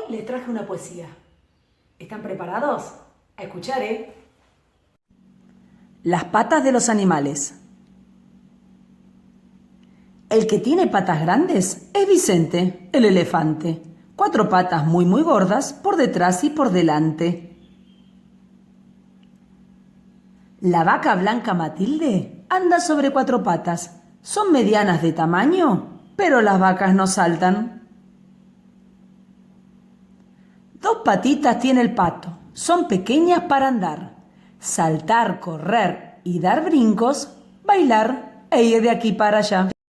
les traje una poesía. ¿Están preparados? A escuchar, ¿eh? Las patas de los animales. El que tiene patas grandes es Vicente, el elefante. 4 patas muy gordas por detrás y por delante. La vaca blanca Matilde anda sobre 4 patas. Son medianas de tamaño, pero las vacas no saltan. 2 patitas tiene el pato. Son pequeñas para andar. Saltar, correr y dar brincos, bailar e ir de aquí para allá.